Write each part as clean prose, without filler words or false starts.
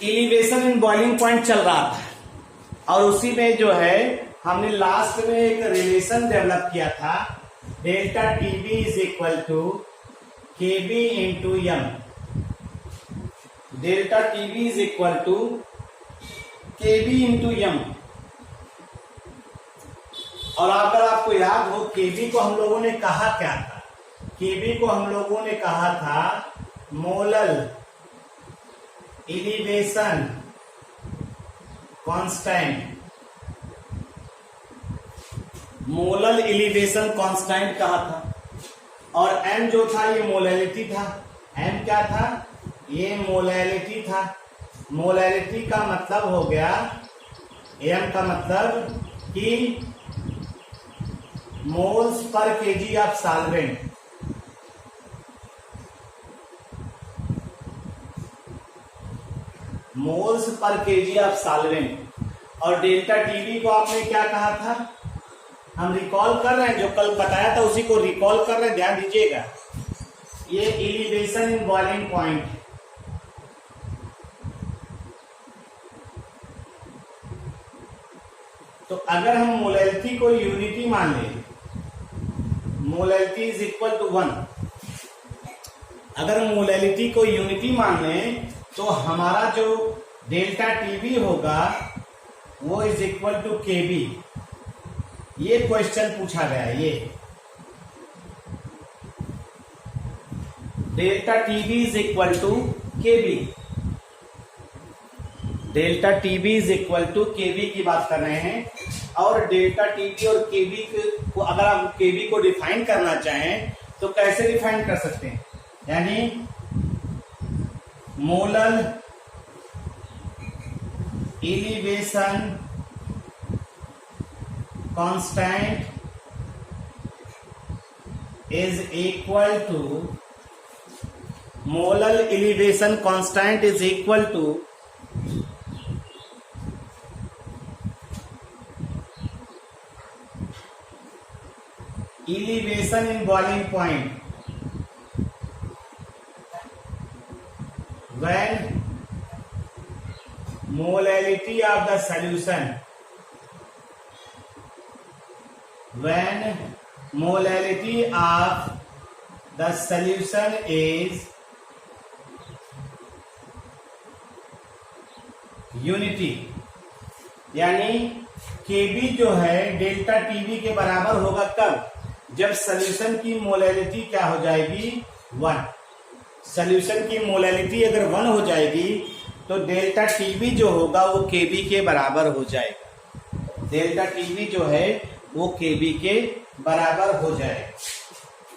Elevation in boiling point चल रहा था और उसी में जो है हमने लास्ट में एक रिलेशन डेवलप किया था, delta TB is equal to KB into M. Delta TB is equal to KB into M. और अगर आपको याद हो, केबी को हम लोगों ने कहा क्या था? केबी को हम लोगों ने कहा था molal elevation constant. Molal elevation constant कहा था। और एम जो था ये मोलैलिटी था। एम क्या था? ये मोलैलिटी था। मोलैलिटी का मतलब हो गया, एम का मतलब कि moles per KG of solvent. Moles per KG of solvent. और डेल्टा टीबी को आपने क्या कहा था? हम रिकॉल कर रहे हैं, जो कल बताया था उसी को रिकॉल कर रहे हैं, ध्यान दीजिएगा। ये एलिवेशन इन बॉइलिंग पॉइंट। तो अगर हम मोलैलिटी को यूनिटी मान लें, मोलैलिटी इज इक्वल टू 1, अगर हम मोलैलिटी को यूनिटी मान लें तो हमारा जो डेल्टा टीबी होगा वो इज इक्वल टू केबी। ये क्वेश्चन पूछा गया है। ये delta TB is equal to KB. Delta TB is equal to KB की बात कर रहे हैं। और डेल्टा टीबी और केबी को अगर आप केबी को डिफाइन करना चाहें तो कैसे डिफाइन कर सकते हैं? यानी molal elevation constant is equal to, molal elevation constant is equal to elevation in boiling point when molality of the solution, when molality of the solution is unity। यानी केबी जो है डेल्टा टीबी के बराबर होगा कब? जब सॉल्यूशन की molality क्या हो जाएगी? 1। सॉल्यूशन की मोलैलिटी अगर 1 हो जाएगी तो डेल्टा टीबी जो होगा वो केबी के बराबर हो जाएगा। डेल्टा टीबी जो है वो केबी के बराबर हो जाएगा।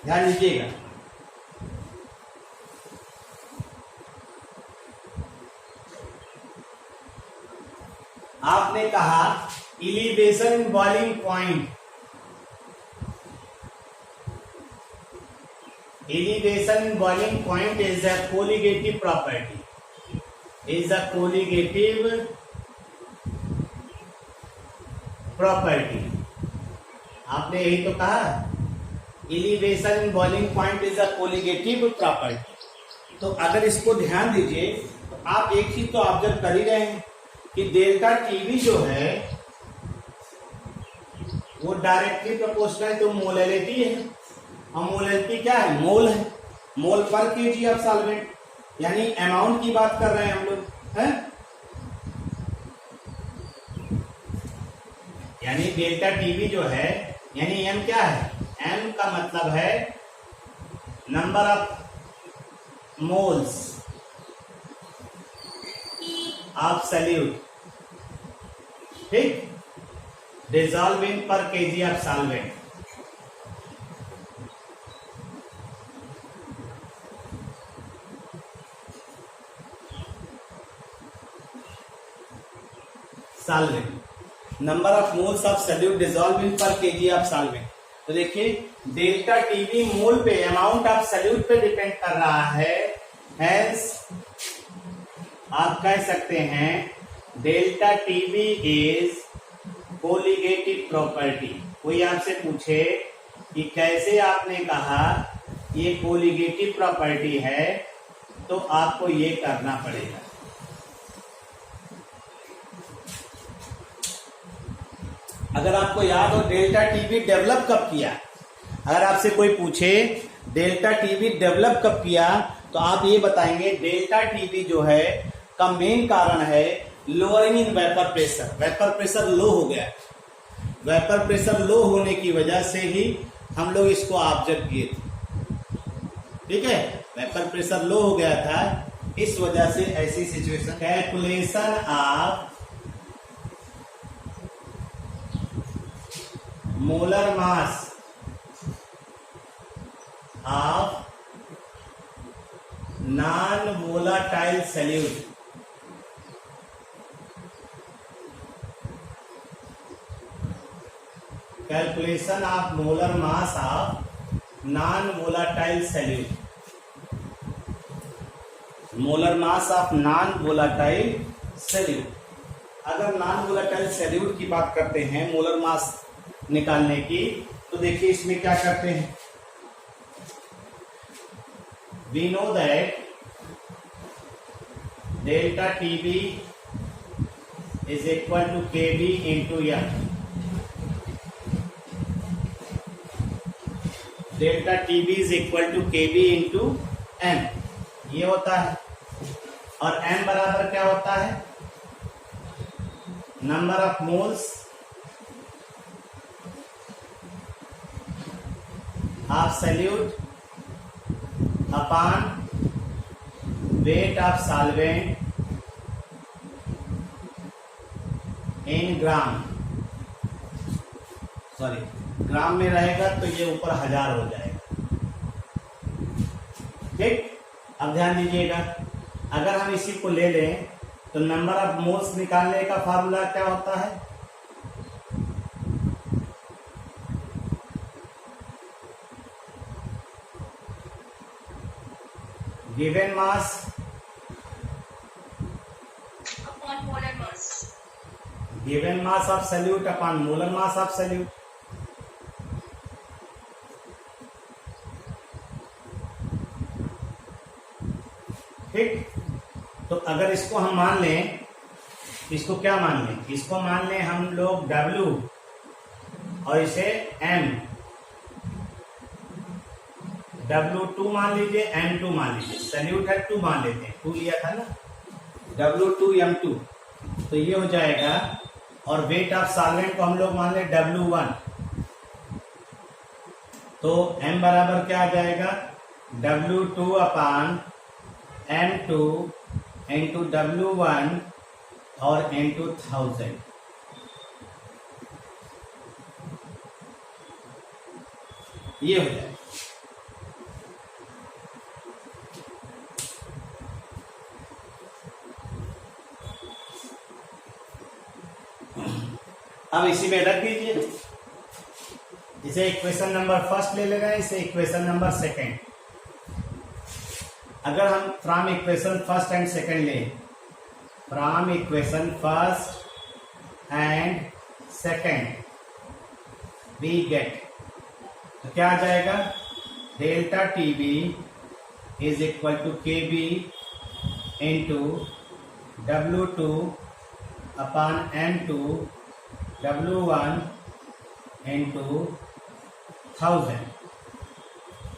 ध्यान दीजिएगा। आपने कहा elevation in boiling point, elevation in boiling point is a colligative property, is a colligative property। आपने यही तो कहा, elevation in boiling point is a colligative property। तो अगर इसको ध्यान दीजिए तो आप एक चीज तो ऑब्जर्व कर ही रहे हैं कि डेल्टा टीबी जो है वो डायरेक्टली प्रोपोर्शनल टू मोलैलिटी है। और मोलैलिटी क्या है? मोल है। मोल पर केजी ऑफ सॉल्वेंट, यानी अमाउंट की बात कर रहे हैं हम लोग, हैं? यानी डेल्टा टीबी जो है, यानी एम क्या है? एम का मतलब है number of moles of solute, ठीक, डिसॉल्विंग पर KG of solvent. Solvent, number of moles of solute dissolving पर केजी ऑफ सॉल्वेंट। तो देखिए डेल्टा टीबी मोल पे, अमाउंट ऑफ सॉल्यूट पे डिपेंड कर रहा है। हेंस आप कह सकते हैं delta TB is colligative property. कोई आपसे पूछे कि कैसे आपने कहा ये कोलिगेटिव प्रॉपर्टी है, तो आपको ये करना पड़ेगा। अगर आपको याद हो डेल्टा टीवी डेवलप कब किया, अगर आपसे कोई पूछे डेल्टा टीवी डेवलप कब किया, तो आप ये बताएंगे डेल्टा टीवी जो है का मेन कारण है lowering in vapour pressure. Vapour pressure low हो गया, वेपर प्रेशर लो होने की वजह से ही हम लोग इसको ऑब्जर्व किए थे। ठीक है, वेपर प्रेशर लो हो गया था, इस वजह से ऐसी situation. Calculation of molar mass of non volatile solute. Calculation of molar mass of non volatile solute. Molar mass of non volatile solute. अगर नॉन वोलाटाइल सॉल्यूट की बात करते हैं मोलर मास निकालने की, तो देखिए इसमें क्या करते हैं। We know that delta TB is equal to KB into M. Delta TB is equal to KB into M, ये होता है। और M बराबर क्या होता है, number of moles of solute upon weight of solvent in gram. Sorry, gram में रहेगा तो ये ऊपर 1000 हो जाएगा। ठीक, अब ध्यान दीजिएगा, अगर हम इसी को ले लें तो नंबर ऑफ मोल्स निकालने का फार्मूला क्या होता है, given mass upon molar mass. Given mass of solute upon molar mass of solute. ठीक, तो अगर इसको हम मान लें, इसको क्या मान लें, इसको मान लें हम लोग W और इसे M, W2 मान लीजिए, M2 मान लीजिए, सॉल्यूट है 2 मान लेते हैं, 2 लिया था ना, W2 M2, तो ये हो जाएगा। और वेट ऑफ सॉल्वेंट को हम लोग मान लें W1, तो M बराबर क्या आ जाएगा, W2 upon M2 into W1 और इंटू 1000। ये हो जाएगा। अब इसी में रख दीजिए, इसे इक्वेशन नंबर फर्स्ट ले लेना है, इसे इक्वेशन नंबर सेकंड। अगर हम from equation first and second लें, from equation first and second we get, तो क्या आ जाएगा, delta TB is equal to KB into W2 upon M2 W1 into 1000।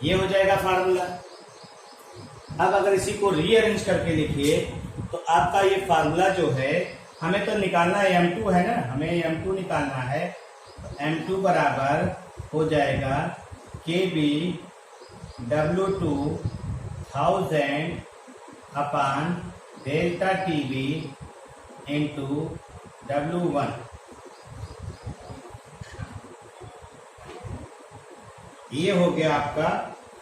ये हो जाएगा फार्मूला। अब अगर इसी को रीअरेंज करके लिखिए तो आपका ये फार्मूला जो है, हमें तो निकालना है M2 है ना, हमें M2 निकालना है, तो M2 बराबर हो जाएगा KB W2 1000 upon delta TB into W1। ये हो गया आपका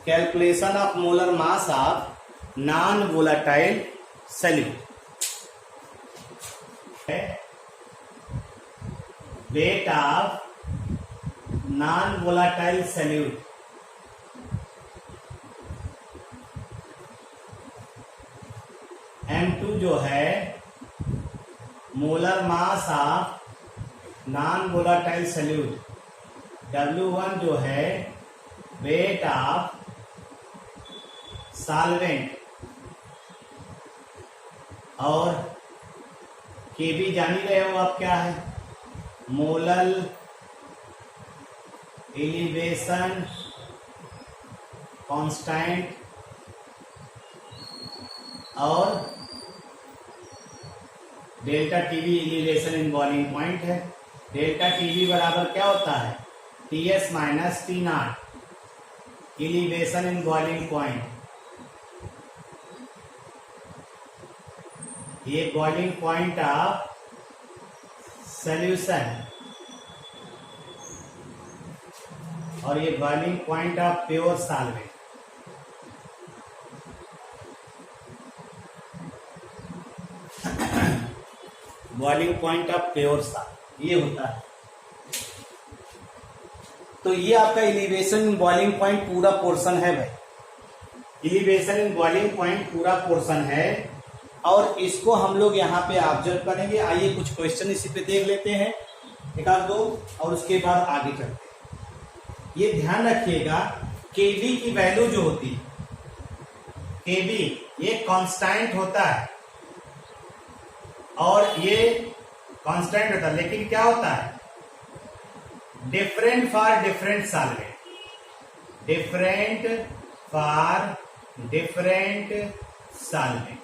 calculation of molar mass of non volatile solute. Weight of non volatile solute M2 जो है molar mass of non volatile solute, W1 जो है वेट ऑफ सॉल्वेंट, और Kb जान ही रहे हो आप क्या है, मोलल एलिवेशन कांस्टेंट, और delta TV elevation in boiling point है। डेल्टा टीवी बराबर क्या होता है, Ts minus T not elevation in boiling point. ये बॉइलिंग पॉइंट ऑफ सॉल्यूशन और ये boiling point of pure solvent. Boiling point of pure solvent ये होता है। तो ये आपका एलिवेशन इन बॉइलिंग पॉइंट पूरा पोर्शन है भाई, एलिवेशन इन बॉइलिंग पॉइंट पूरा पोर्शन है, और इसको हम लोग यहाँ पे ऑब्जर्व करेंगे। आइए कुछ क्वेश्चन इसी पे देख लेते हैं, एक आध दो, और उसके बाद आगे चलते हैं। ये ध्यान रखिएगा Kb की वैल्यू जो होती है, Kb ये कांस्टेंट होता है, और ये कांस्टेंट होता है, लेकिन क्या होता है, different for different solvent, different for different solvent.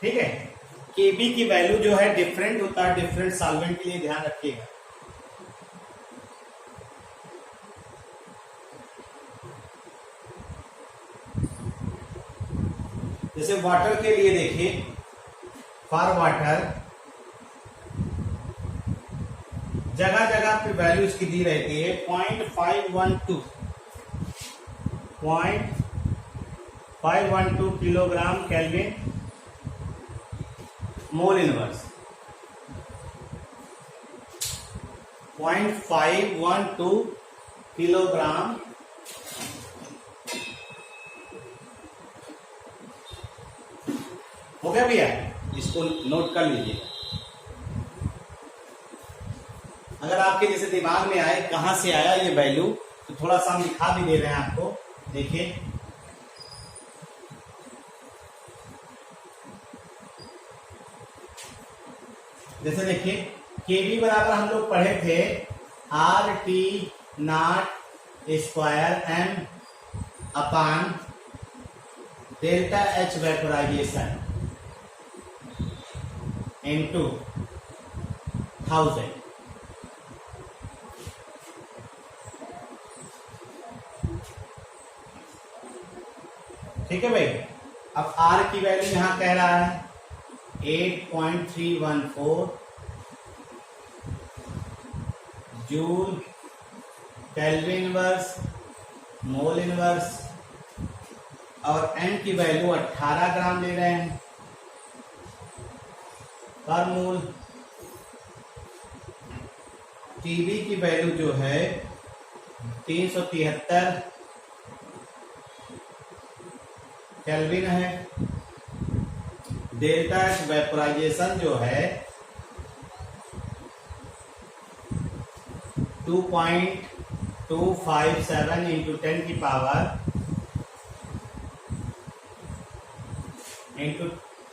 ठीक है, Kb की वैल्यू जो है डिफरेंट होता है डिफरेंट सॉल्वेंट के लिए, ध्यान रखिएगा। जैसे वाटर के लिए देखिए, फॉर वाटर जगह जगह पे वैल्यू इसकी दी रहती है 0.512 kilogram kelvin mole inverse, 0.512 kilogram हो गया भैया, इसको नोट कर लीजिए। अगर आपके जैसे दिमाग में आए कहां से आया ये वैल्यू, तो थोड़ा सा हम दिखा भी दे रहे हैं आपको, देखिए। जैसे देखिए Kb बराबर हम लोग पढ़े थे RT not square M upon delta H vaporisation into 1000। ठीक है भाई, अब R की वैल्यू यहां कह रहा है 8.314 joule kelvin inverse mole inverse, और N की वैल्यू 18 ग्राम ले रहे हैं पर मोल। Tb की वैल्यू जो है 373 केल्विन है। डेल्टा H वेपोराइजेशन जो है 2.257 इंटू 10 की पावर इंटू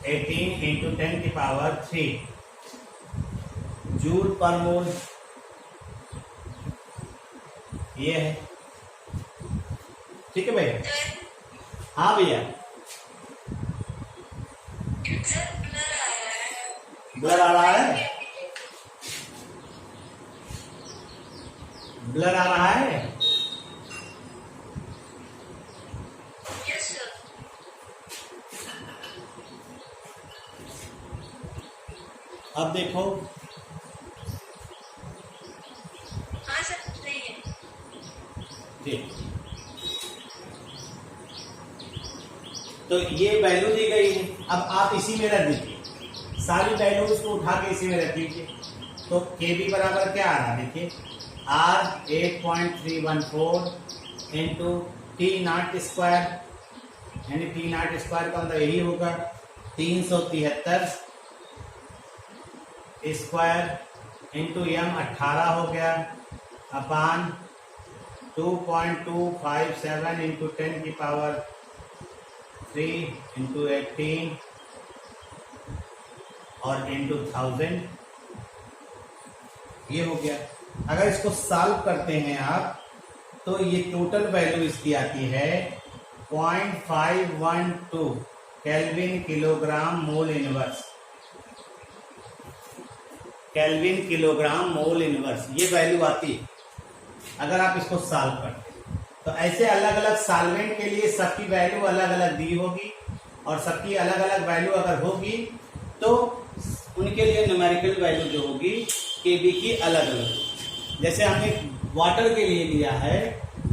18 इंटू 10 की पावर 3 जूल पर मोल ये है। ठीक है भैया, हाँ भैया, ब्लर आ रहा है, ब्लर आ रहा है। Yes, sir. अब देखो, हाँ सर, सही है। ठीक, तो ये वैल्यू दी गई है, अब आप इसी में रख दीजिए, सारी वैल्यूज को उठा के इसी में रख दीजिए। तो Kb बराबर क्या आ रहा है, देखिए R 8.314 into T not square, यानी टी नॉट स्क्वायर का मतलब यही होगा 373 स्क्वायर इंटू एम 18 हो गया अपान 2.257 इंटू 10 की पावर 3 इंटू 18 और इंटू 1000 ये हो गया। अगर इसको सॉल्व करते हैं आप तो ये टोटल वैल्यू इसकी आती है 0.512 kelvin kilogram mole inverse, kelvin kilogram mole inverse ये वैल्यू आती है अगर आप इसको सॉल्व करते हैं। तो ऐसे अलग अलग सॉल्वेंट के लिए सबकी वैल्यू अलग अलग दी होगी और सबकी अलग अलग वैल्यू अगर होगी तो उनके लिए न्यूमेरिकल वैल्यू जो होगी केबी की अलग अलग। जैसे हमने वाटर के लिए लिया है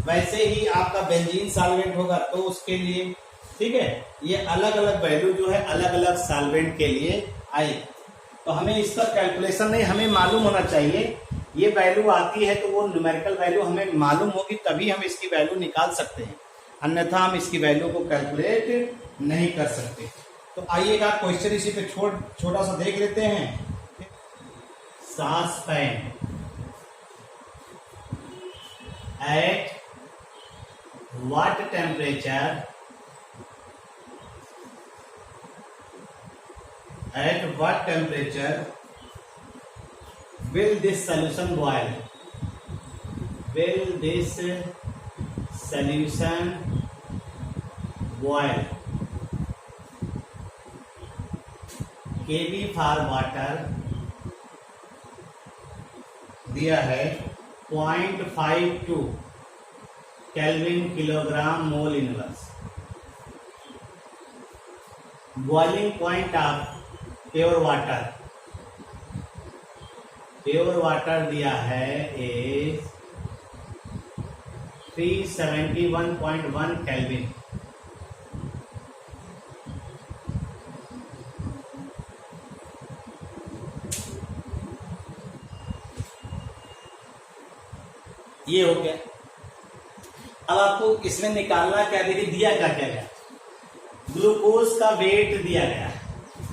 वैसे ही आपका बेंजीन सॉल्वेंट होगा तो उसके लिए, ठीक है, ये अलग अलग वैल्यू जो है अलग अलग सॉल्वेंट के लिए आएगी। तो हमें इसका कैलकुलेशन नहीं, हमें मालूम होना चाहिए ये वैल्यू आती है तो वो न्यूमेरिकल वैल्यू हमें मालूम होगी तभी हम इसकी वैल्यू निकाल सकते हैं, अन्यथा हम इसकी वैल्यू को कैलकुलेट नहीं कर सकते। तो आइएगा क्वेश्चन इसी पे छोटा सा देख लेते हैं। Saucepan at what temperature will this solution boil? Will this solution boil? Kb for water दिया है 0.52 kelvin kilogram mole inverse. Boiling point of pure water दिया है इज 371.1 केल्विन। ये हो गया। अब आपको इसमें निकालना क्या, देखिए दिया क्या क्या गया, ग्लूकोज का वेट दिया गया है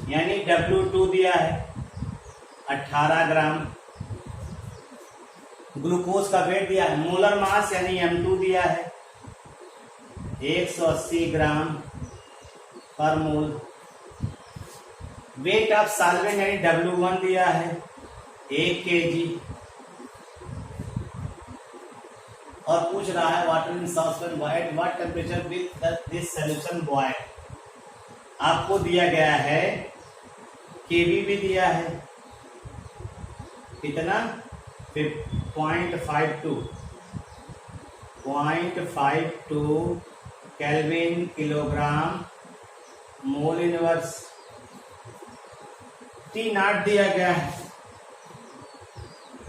यानी W2 दिया है 18 ग्राम, ग्लूकोज का वेट दिया है। मोलर मास यानी M2 दिया है 180 ग्राम पर मोल। वेट ऑफ सॉल्वेंट यानी W1 दिया है 1 kg और पूछ रहा है water in saucepan boil what temperature will this solution boil. आपको दिया गया है केबी भी दिया है कितना 0.52 kelvin kilogram mole inverse. T not दिया गया है,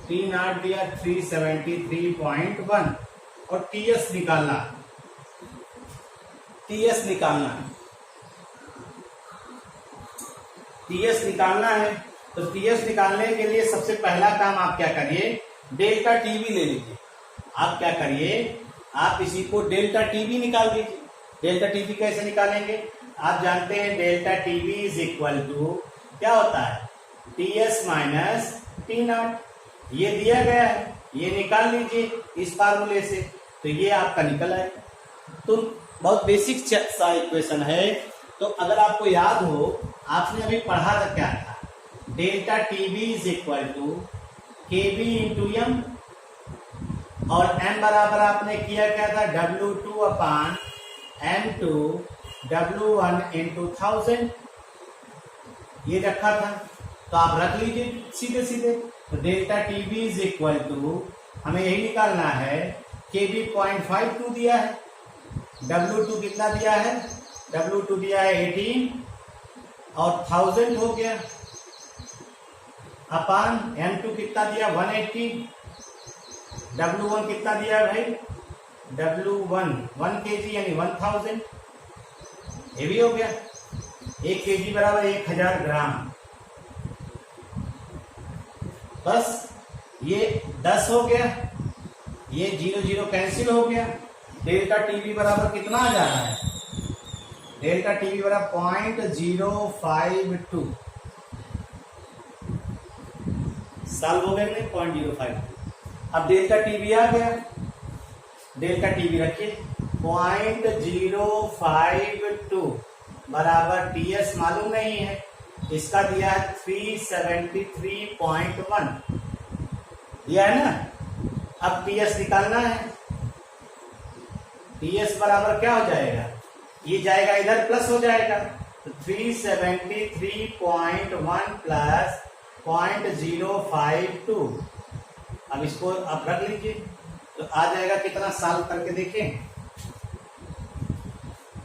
टी नॉट दिया 373.1 और टीएस निकालना, टीएस निकालना है। तो टीएस निकालने के लिए सबसे पहला काम आप क्या करिए, डेल्टा टीवी ले लीजिए। आप क्या करिए, आप इसी को डेल्टा टीवी निकाल दीजिए। डेल्टा टीवी कैसे निकालेंगे, आप जानते हैं delta TV is equal to क्या होता है टीएस माइनस टी नॉट। ये दिया गया है, ये निकाल लीजिए इस फार्मूले से, तो ये आपका निकल आएगा। तो बहुत बेसिक सा इक्वेशन है। तो अगर आपको याद हो, आपने अभी पढ़ा था क्या था, delta TV is equal to KB into M और एम बराबर आपने किया क्या था W2 अपान M2 W1 इंटू 1000 ये रखा था। तो आप रख लीजिए सीधे सीधे। तो delta TV is equal to हमें यही निकालना है, केबी 0.52 दिया है, W2 कितना दिया है, W2 दिया है 18 और 1000 हो गया अपान M2 कितना दिया 180, W1 कितना दिया है भाई, W1 1 kg यानी 1000, ये भी हो गया। 1 kg बराबर 1000 ग्राम। बस ये 10 हो गया, ये 0 0 कैंसिल हो गया। डेल्टा टीवी बराबर कितना आ जा रहा है, डेल्टा टीवी बराबर 0.052 सॉल्व हो गया नहीं 0.05। अब डेल्टा टीवी आ गया, डेल्टा टीवी रखिए 0.052 बराबर टीएस मालूम नहीं है, इसका दिया है 373.1 दिया है ना। अब टीएस निकालना है, टीएस बराबर क्या हो जाएगा, ये जाएगा इधर प्लस हो जाएगा, तो 373.1 प्लस 0.052। अब इसको आप रख लीजिए तो आ जाएगा कितना, सॉल्व करके देखें।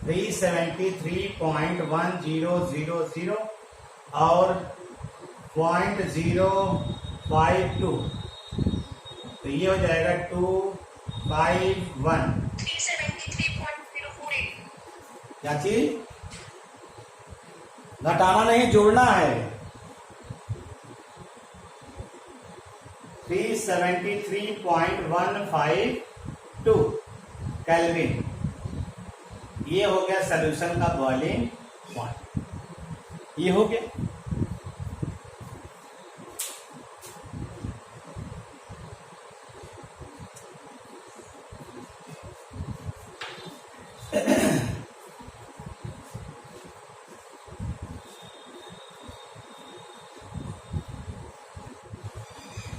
373.1000 और 0.052, तो ये हो जाएगा 251। 373.048। क्या चीज, घटाना नहीं जोड़ना है। 373.152 केल्विन, ये हो गया सॉल्यूशन का बॉइलिंग पॉइंट, ये हो गया।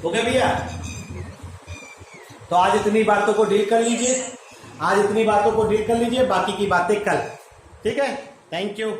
हो गया भैया, तो आज इतनी बातों को डील कर लीजिए, आज इतनी बातों को डील कर लीजिए, बाकी की बातें कल, ठीक है। Thank you.